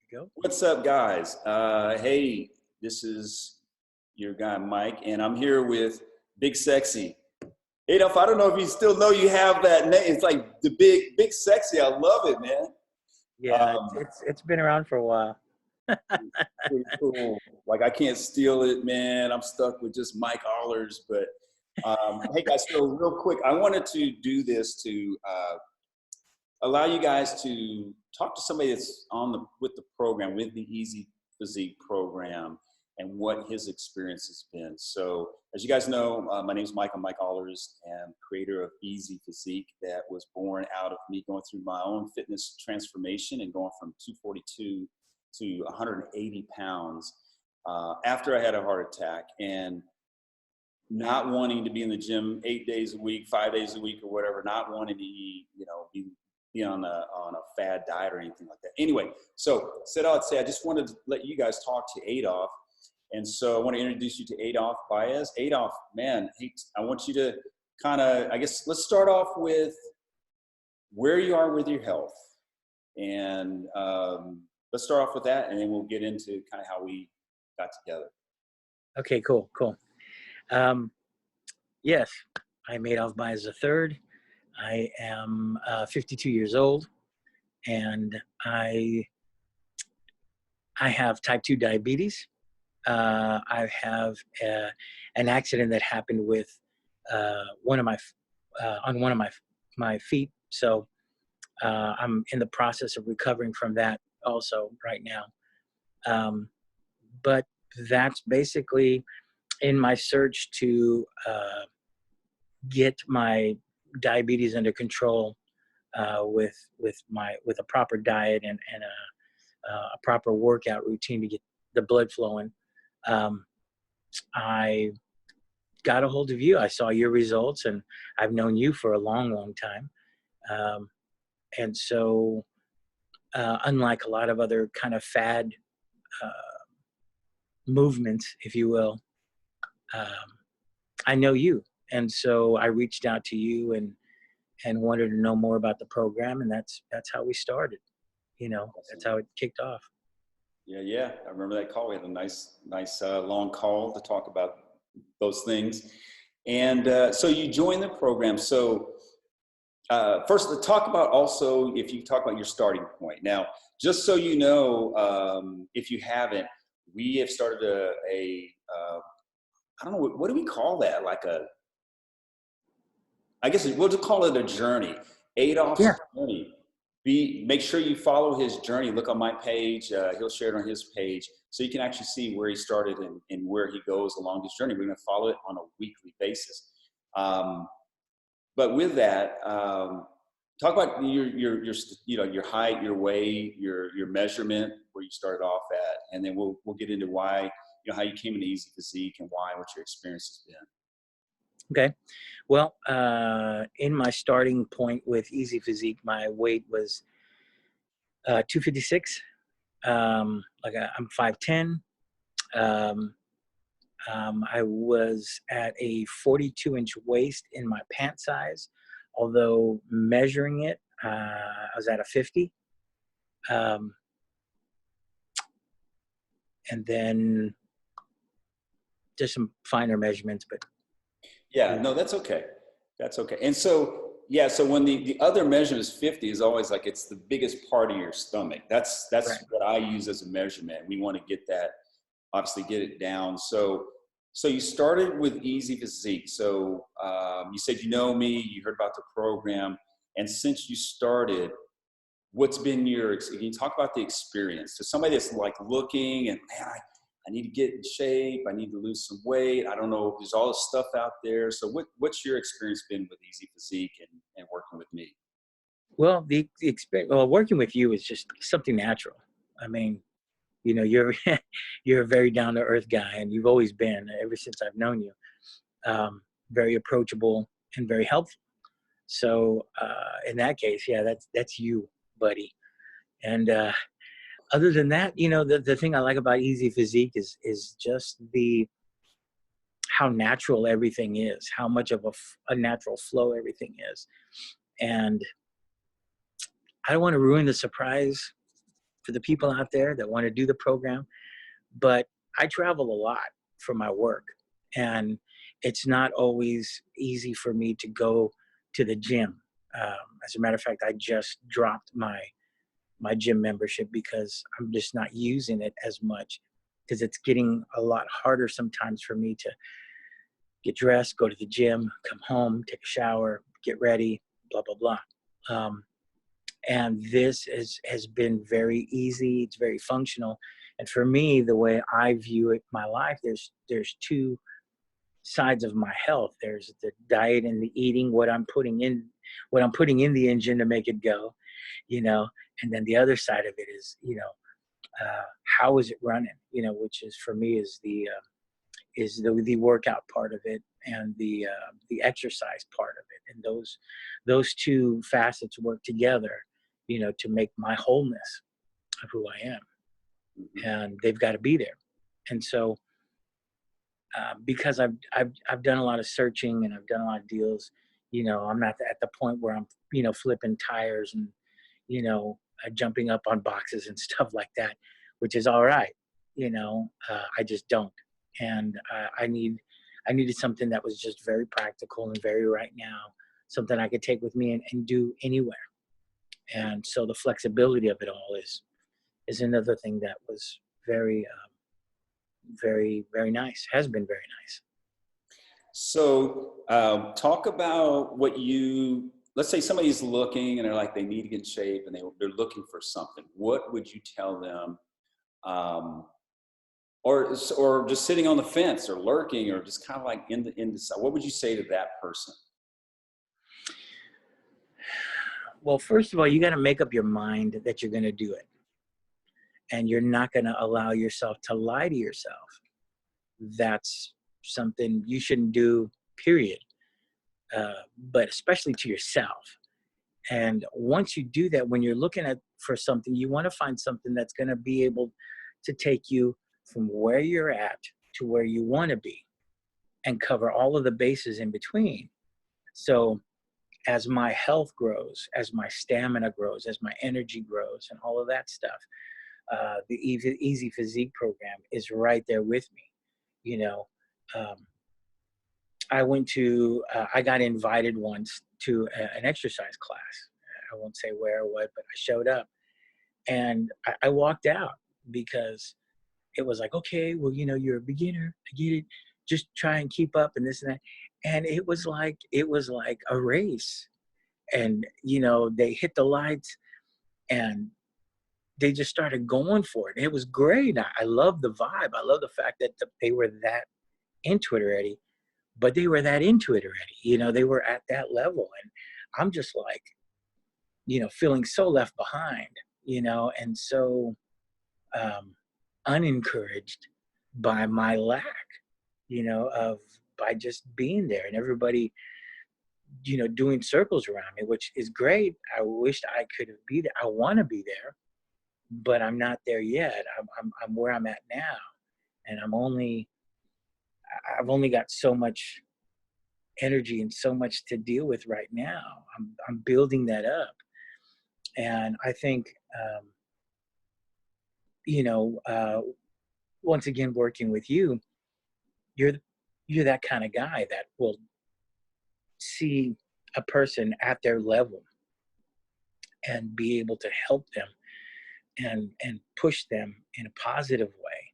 Go. What's up, guys? Hey, this is your guy Mike, and I'm here with Big Sexy. Adolph, I don't know if you still know you have that name. It's like the Big Sexy. I love it, man. Yeah, it's been around for a while. Pretty cool. Like I can't steal it, man. I'm stuck with just Mike Allers. But hey, guys, so real quick, I wanted to do this to allow you guys to talk to somebody that's with the program, with the EzPhysique program, and what his experience has been. So, as you guys know, my name is Mike. I'm Mike Allers, and creator of EzPhysique, that was born out of me going through my own fitness transformation and going from 242 to 180 pounds after I had a heart attack, and not wanting to be in the gym 8 days a week, 5 days a week, or whatever, not wanting to eat, be on a fad diet or anything like that. Anyway, so said I'd say I just wanted to let you guys talk to Adolph, and so I want to introduce you to Adolph Baez. Adolph, man, I want you to kind of, I guess, let's start off with where you are with your health, and let's start off with that, and then we'll get into kind of how we got together. Okay, cool. Yes, I'm Adolph Baez III. I am 52 years old, and I have type 2 diabetes. I have an accident that happened with one of my feet, so I'm in the process of recovering from that also right now. But that's basically in my search to get my diabetes under control with a proper diet and a proper workout routine to get the blood flowing. I got a hold of you. I saw your results, and I've known you for a long time. And so, unlike a lot of other kind of fad movements, if you will, I know you. And so I reached out to you and wanted to know more about the program, and that's how we started. Awesome. That's how it kicked off. Yeah. I remember that call. We had a nice long call to talk about those things. And so you joined the program. So first, to talk about also, if you talk about your starting point. Now, just so you know, if you haven't, we have started I don't know, what do we call that? I guess we'll just call it a journey. Adolph's journey. Make sure you follow his journey. Look on my page. He'll share it on his page, so you can actually see where he started and where he goes along his journey. We're going to follow it on a weekly basis. But with that, talk about your height, your weight, your measurement, where you started off at, and then we'll get into why, how you came into EzPhysique and what your experience has been. Okay. Well, in my starting point with EzPhysique, my weight was 256. I'm 5'10". I was at a 42-inch waist in my pant size, although measuring it, I was at a 50. And then just some finer measurements, but yeah, no, that's okay. That's okay. And so, yeah, so when the other measurement is 50, is always like it's the biggest part of your stomach. That's right. What I use as a measurement. We want to get that, obviously get it down. So you started with EzPhysique. So you said, me, you heard about the program. And since you started, what's been can you talk about the experience? So somebody that's like looking and, man, I need to get in shape. I need to lose some weight. I don't know. There's all this stuff out there. So what's your experience been with EzPhysique and working with me? Well, the experience, working with you is just something natural. I mean, you're you're a very down to earth guy, and you've always been ever since I've known you. Very approachable and very helpful. So in that case, yeah, that's you, buddy. And other than that, the thing I like about EzPhysique is just how natural everything is, how much of a natural flow everything is. And I don't want to ruin the surprise for the people out there that want to do the program. But I travel a lot for my work, and it's not always easy for me to go to the gym. As a matter of fact, I just dropped my gym membership because I'm just not using it as much, because it's getting a lot harder sometimes for me to get dressed, go to the gym, come home, take a shower, get ready, blah, blah, blah. And this has been very easy. It's very functional. And for me, the way I view it, my life, there's two sides of my health. There's the diet and the eating, what I'm putting in the engine to make it go, you know, and then the other side of it is, how is it running, which is for me is the workout part of it, and the exercise part of it, and those two facets work together, to make my wholeness of who I am, and they've got to be there. And so, because I've done a lot of searching and I've done a lot of deals, I'm not at the point where I'm flipping tires and jumping up on boxes and stuff like that, which is all right. I just don't. And I needed something that was just very practical and very right now, something I could take with me and do anywhere. And so the flexibility of it all is another thing that was very, very, very nice, has been very nice. So talk about let's say somebody's looking and they're like, they need to get in shape and they're looking for something. What would you tell them? Or just sitting on the fence or lurking or just kind of like in the side. What would you say to that person? Well, first of all, you got to make up your mind that you're going to do it. And you're not going to allow yourself to lie to yourself. That's something you shouldn't do, period. But especially to yourself. And once you do that, when you're looking for something, you want to find something that's going to be able to take you from where you're at to where you want to be and cover all of the bases in between. So as my health grows, as my stamina grows, as my energy grows and all of that stuff, the EzPhysique program is right there with me. I got invited once to an exercise class. I won't say where or what, but I showed up and I walked out because it was like, okay, well, you're a beginner. I get it. Just try and keep up and this and that. And it was like a race. And, they hit the lights and they just started going for it. And it was great. I love the vibe. I love the fact that they were that into it already, but they were that into it already. They were at that level. And I'm just like, feeling so left behind, and so unencouraged by my lack, by just being there and everybody, doing circles around me, which is great. I wished I could have been there. I want to be there, but I'm not there yet. I'm where I'm at now. And I've only got so much energy and so much to deal with right now. I'm building that up. And I think, once again, working with you, you're that kind of guy that will see a person at their level and be able to help them and push them in a positive way,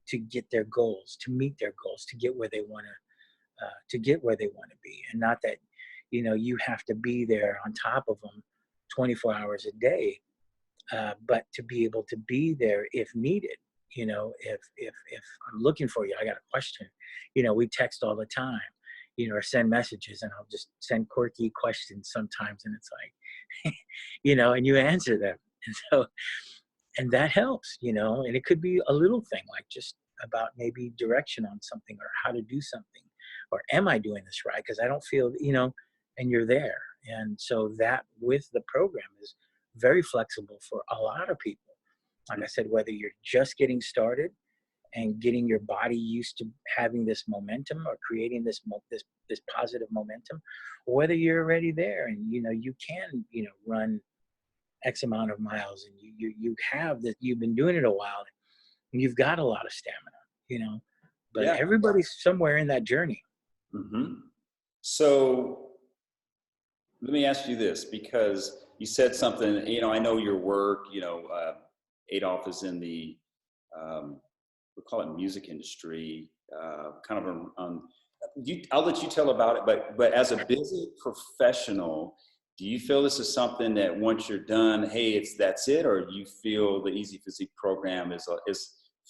to get their goals, to meet their goals, to get where they want to be, and not that you have to be there on top of them 24 hours a day, but to be able to be there if needed. If I'm looking for you, I got a question. We text all the time, or send messages, and I'll just send quirky questions sometimes, and it's like, and you answer them, and so, and that helps, and it could be a little thing like just about maybe direction on something or how to do something, or am I doing this right? Because I don't feel, and you're there. And so that with the program is very flexible for a lot of people. Like I said, whether you're just getting started and getting your body used to having this momentum or creating this positive momentum, or whether you're already there and you can run X amount of miles, and you have that, you've been doing it a while, and you've got a lot of stamina, you know. But Yeah. everybody's somewhere in that journey. Hmm. So let me ask you this, because you said something, you know, I know your work, you know, Adolph is in the, we call it music industry, kind of I'll let you tell about it, but as a busy professional, do you feel this is something that once you're done, hey, that's it, or do you feel the EzPhysique program is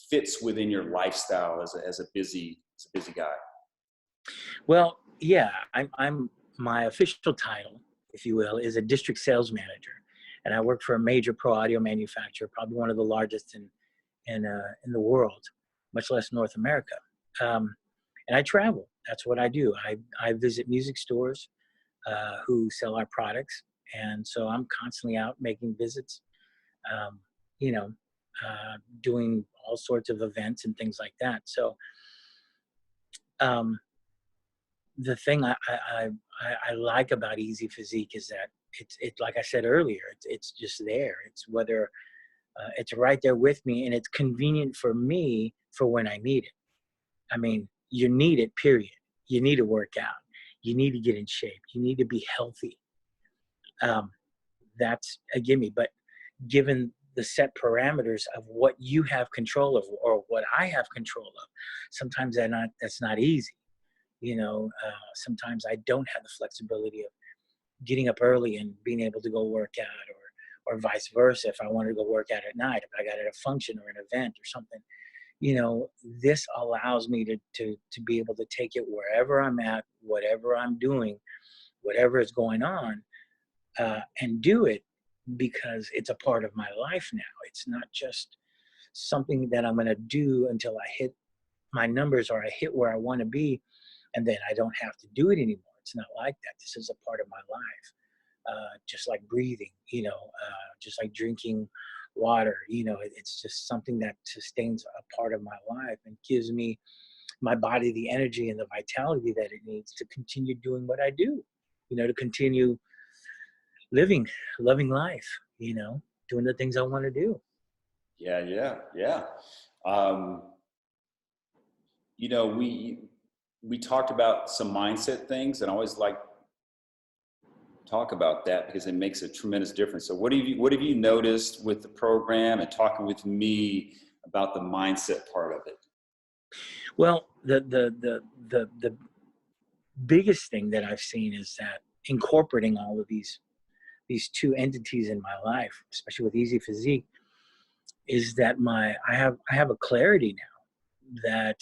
fits within your lifestyle as a busy guy? Well, yeah, I'm my official title, if you will, is a district sales manager, and I work for a major pro audio manufacturer, probably one of the largest in the world, much less North America. And I travel. That's what I do. I visit music stores who sell our products, and so I'm constantly out making visits. Um, you know, doing all sorts of events and things like that. So um, the thing I like about EzPhysique is that it's like I said earlier, it's just there. It's whether it's right there with me, and it's convenient for me for when I need it. I mean, you need it, period. You need to work out. You need to get in shape. You need to be healthy. Um, that's a gimme. But given the set parameters of what you have control of or what I have control of, sometimes that's not easy. You know, sometimes I don't have the flexibility of getting up early and being able to go work out, or vice versa. If I wanted to go work out at night, if I got at a function or an event or something, you know, this allows me to be able to take it wherever I'm at, whatever I'm doing, whatever is going on, and do it because it's a part of my life now. It's not just something that I'm going to do until I hit my numbers or I hit where I want to be, and then I don't have to do it anymore. It's not like that. This is a part of my life, just like breathing, you know, just like drinking water. You know, it's just something that sustains a part of my life and gives me my body the energy and the vitality that it needs to continue doing what I do. You know, to continue living, loving life. You know, doing the things I want to do. Yeah, yeah, yeah. Um, you know, we talked about some mindset things, and I always like talk about that because it makes a tremendous difference. So what have you noticed with the program and talking with me about the mindset part of it? Well, the biggest thing that I've seen is that incorporating all of these two entities in my life, especially with EzPhysique, is that I have a clarity now that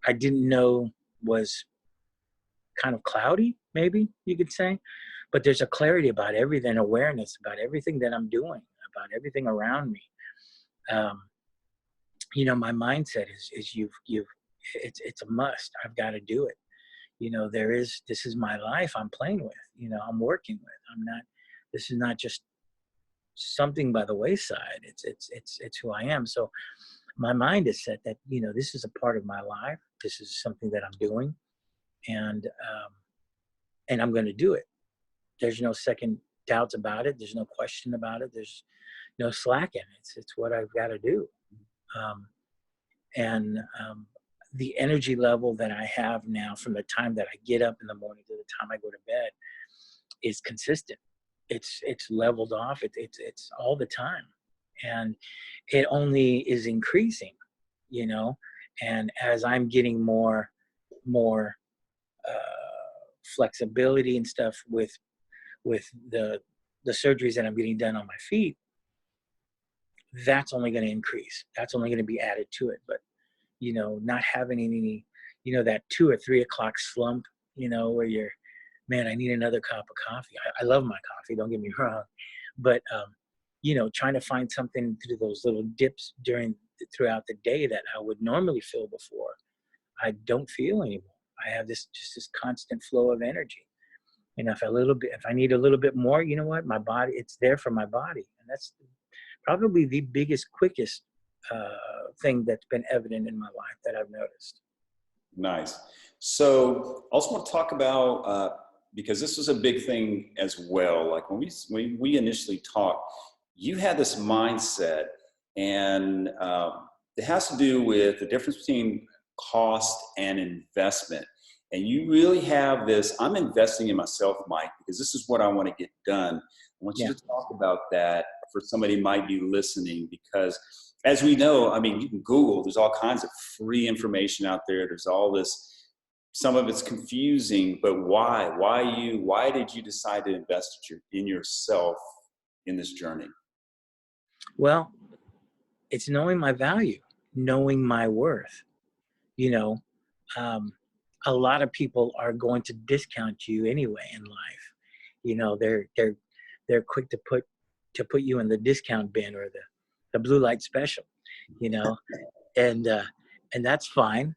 I didn't know was kind of cloudy, maybe you could say. But there's a clarity about everything, awareness about everything that I'm doing, about everything around me. Um, you know, my mindset is you've it's a must. I've got to do it. You know, this is my life I'm playing with. You know, I'm working with. I'm not. This is not just something by the wayside. It's who I am. So my mind is set that, you know, this is a part of my life. This is something that I'm doing, and I'm going to do it. There's no second doubts about it. There's no question about it. There's no slacking. It's what I've got to do. Um, and the energy level that I have now from the time that I get up in the morning to the time I go to bed is consistent. It's leveled off. It's all the time, and it only is increasing. You know, and as I'm getting more flexibility and stuff with the surgeries that I'm getting done on my feet, that's only going to increase. That's only going to be added to it. But, you know, not having any, you know, that 2 or 3 o'clock slump, you know, where you're, man, I need another cup of coffee. I love my coffee, don't get me wrong. But, you know, trying to find something through those little dips throughout the day that I would normally feel before, I don't feel anymore. I have this constant flow of energy. And if I need a little bit more, you know what, my body, it's there for my body. And that's probably the biggest, quickest thing that's been evident in my life that I've noticed. Nice. So I also want to talk about because this was a big thing as well. Like when we initially talked, you had this mindset, and it has to do with the difference between cost and investment. And you really have this, I'm investing in myself, Mike, because this is what I want to get done. I want you Yeah. to talk about that for somebody who might be listening, because as we know, I mean, you can Google, there's all kinds of free information out there. There's all this, some of it's confusing, but why? Why did you decide to invest in yourself in this journey? Well, it's knowing my value, knowing my worth. You know, um, a lot of people are going to discount you anyway in life. You know, they're quick to put you in the discount bin or the blue light special. You know, and and that's fine.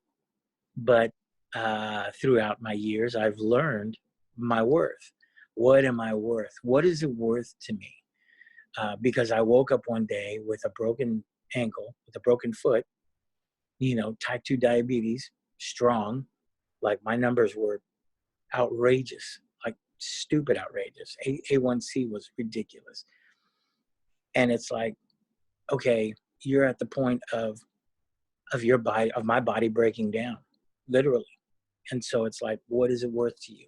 But throughout my years, I've learned my worth. What am I worth? What is it worth to me? Because I woke up one day with a broken ankle, with a broken foot, you know, type 2 diabetes, strong. Like my numbers were outrageous, like stupid outrageous. A1C was ridiculous. And it's like, okay, you're at the point of your body, of my body breaking down, literally. And so it's like, what is it worth to you?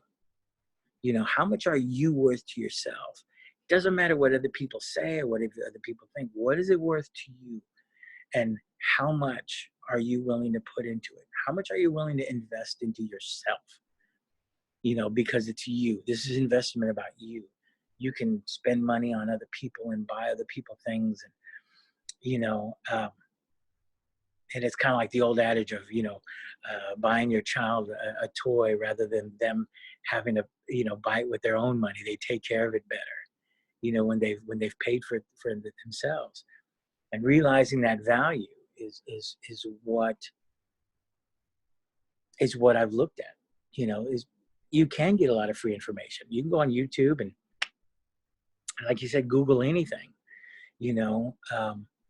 You know, how much are you worth to yourself? It doesn't matter what other people say or what other people think. What is it worth to you? And how much are you willing to put into it? How much are you willing to invest into yourself? You know, because it's you. This is investment about you. You can spend money on other people and buy other people things, and you know, and it's kind of like the old adage of, you know, buying your child a toy rather than them having to, you know, buy it with their own money. They take care of it better, you know, when they've paid for it for themselves. And realizing that value is what I've looked at. You know, is you can get a lot of free information. You can go on YouTube and, like you said, Google anything. You know,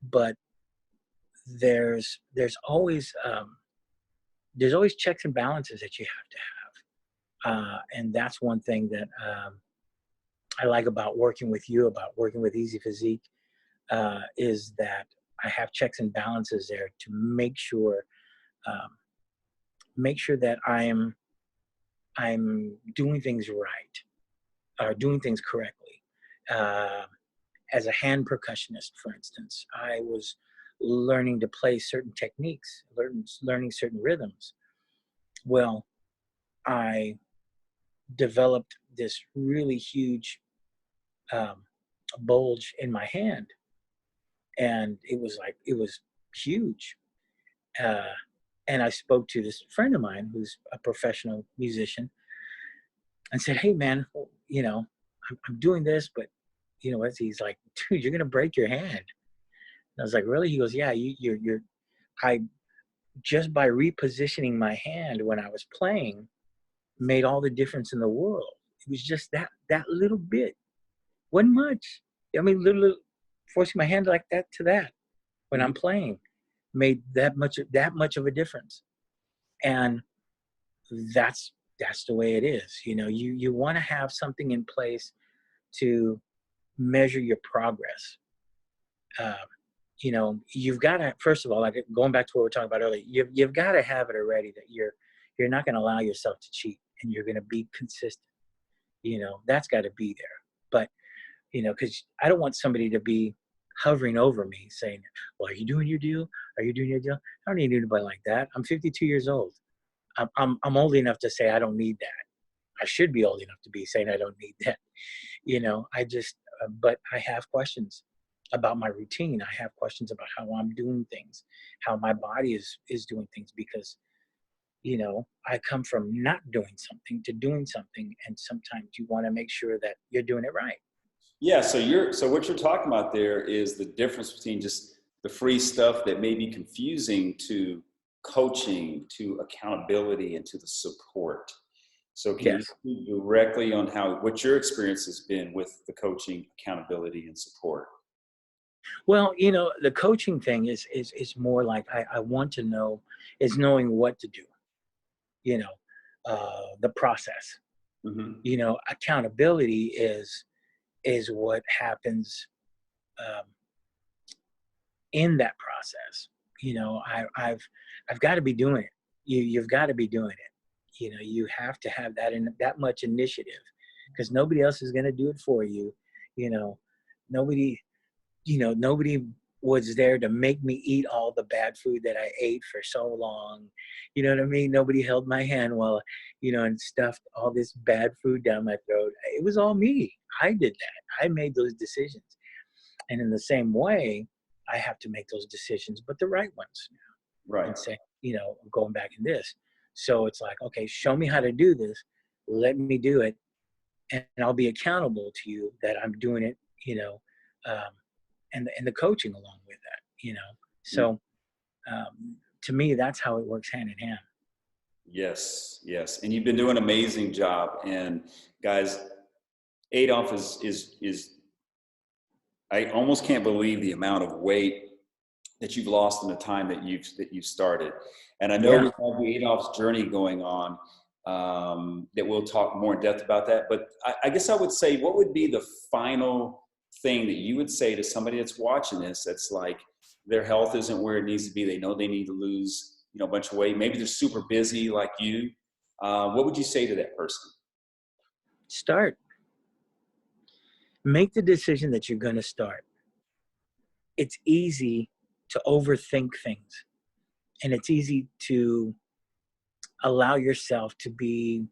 but there's always checks and balances that you have to have, and that's one thing that I like about working with you, about working with EzPhysique, is that I have checks and balances there to um, make sure that I'm doing things right, or doing things correctly. Uh, as a hand percussionist, for instance, I was learning to play certain techniques, learning certain rhythms. Well, I developed this really huge um, bulge in my hand, and it was huge. Uh, and I spoke to this friend of mine who's a professional musician and said, "Hey, man, you know, I'm doing this, but you know what?" He's like, "Dude, you're gonna break your hand." And I was like, "Really?" He goes, "Yeah, you're." I just by repositioning my hand when I was playing made all the difference in the world. It was just that little bit, wasn't much. I mean, little forcing my hand like that to that when I'm playing made that much of a difference. And that's that's the way it is. You know, you want to have something in place to measure your progress. Um, you know, you've got to, first of all, like going back to what we were talking about earlier, you've got to have it already that you're not going to allow yourself to cheat, and you're going to be consistent. You know, that's got to be there. But you know, because I don't want somebody to be hovering over me saying, "Well, are you doing your deal? Are you doing your deal?" I don't need anybody like that. I'm 52 years old. I'm old enough to say I don't need that. I should be old enough to be saying I don't need that. You know, I just, but I have questions about my routine. I have questions about how I'm doing things, how my body is doing things, because you know, I come from not doing something to doing something, and sometimes you want to make sure that you're doing it right. Yeah, so what you're talking about there is the difference between just the free stuff that may be confusing to coaching, to accountability, and to the support. So can you Yes. speak directly on how what your experience has been with the coaching, accountability, and support? Well, you know, the coaching thing is more like I want to know, is knowing what to do, you know, the process. You know, accountability is what happens in that process. You know, I've got to be doing it. You've got to be doing it. You know, you have to have that much initiative, because nobody else is going to do it for you. You know, nobody, nobody was there to make me eat all the bad food that I ate for so long. You know what I mean? Nobody held my hand while, and stuffed all this bad food down my throat. It was all me. I did that. I made those decisions. And in the same way, I have to make those decisions, but the right ones. Right. And say, I'm going back in this. So it's like, okay, show me how to do this. Let me do it. And I'll be accountable to you that I'm doing it, and the coaching along with that. So to me, that's how it works hand in hand. Yes, yes. And you've been doing an amazing job. And guys, Adolph is I almost can't believe the amount of weight that you've lost in the time that you've started. And I know we have the Adolph's journey going on, that we'll talk more in depth about that. But I guess I would say, what would be the final thing that you would say to somebody that's watching this, that's like, their health isn't where it needs to be. They know they need to lose, a bunch of weight. Maybe they're super busy like you. What would you say to that person? Start. Make the decision that you're going to start. It's easy to overthink things, and it's easy to allow yourself to be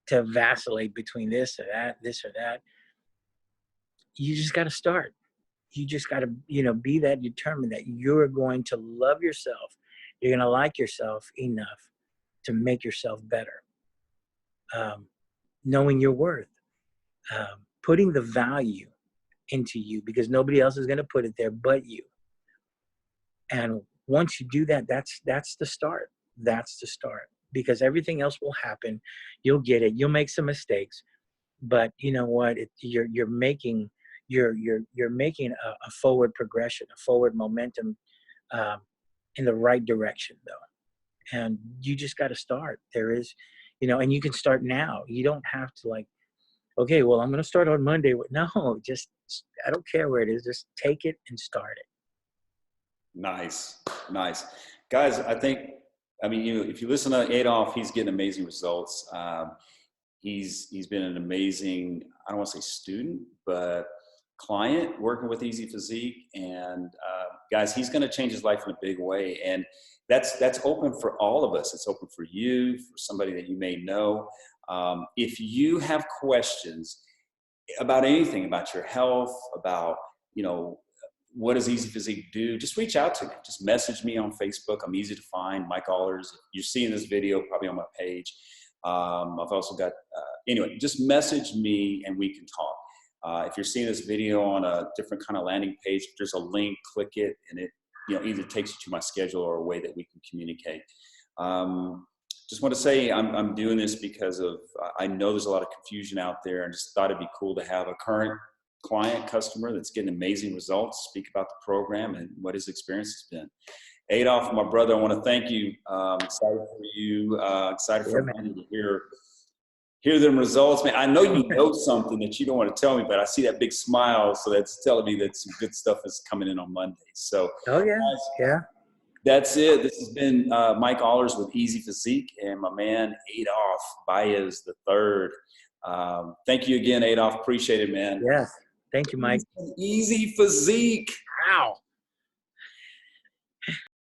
to vacillate between this or that. You just got to start. You just got to be that determined that you're going to love yourself. You're going to like yourself enough to make yourself better. Knowing your worth, putting the value into you, because nobody else is going to put it there but you. And once you do that, that's the start. That's the start, because everything else will happen. You'll get it. You'll make some mistakes, but you know what? You're making a forward progression, a forward momentum, in the right direction, though. And you just got to start. There is, and you can start now. You don't have to like, okay, well, I'm going to start on Monday. No, I don't care where it is. Just take it and start it. Nice. Guys, if you listen to Adolph, he's getting amazing results. He's been an amazing, I don't want to say student, but client working with EzPhysique. And guys, he's going to change his life in a big way. And that's open for all of us. It's open for you, for somebody that you may know. If you have questions about anything, about your health, about, what does EzPhysique do? Just reach out to me. Just message me on Facebook. I'm easy to find. Mike Allers. You're seeing this video probably on my page. I've also got, anyway, just message me and we can talk. If you're seeing this video on a different kind of landing page, there's a link, click it, and it either takes you to my schedule or a way that we can communicate. Just want to say I'm doing this because of, I know there's a lot of confusion out there, and just thought it'd be cool to have a current customer that's getting amazing results speak about the program and what his experience has been. Adolph, my brother, I want to thank you. Excited for you. Excited for me to hear them results, man. I know you know something that you don't want to tell me, but I see that big smile, so that's telling me that some good stuff is coming in on Monday. So, yeah. That's it. This has been Mike Allers with EzPhysique and my man Adolph Baez III. Thank you again, Adolph. Appreciate it, man. Yes. Thank you, Mike. EzPhysique.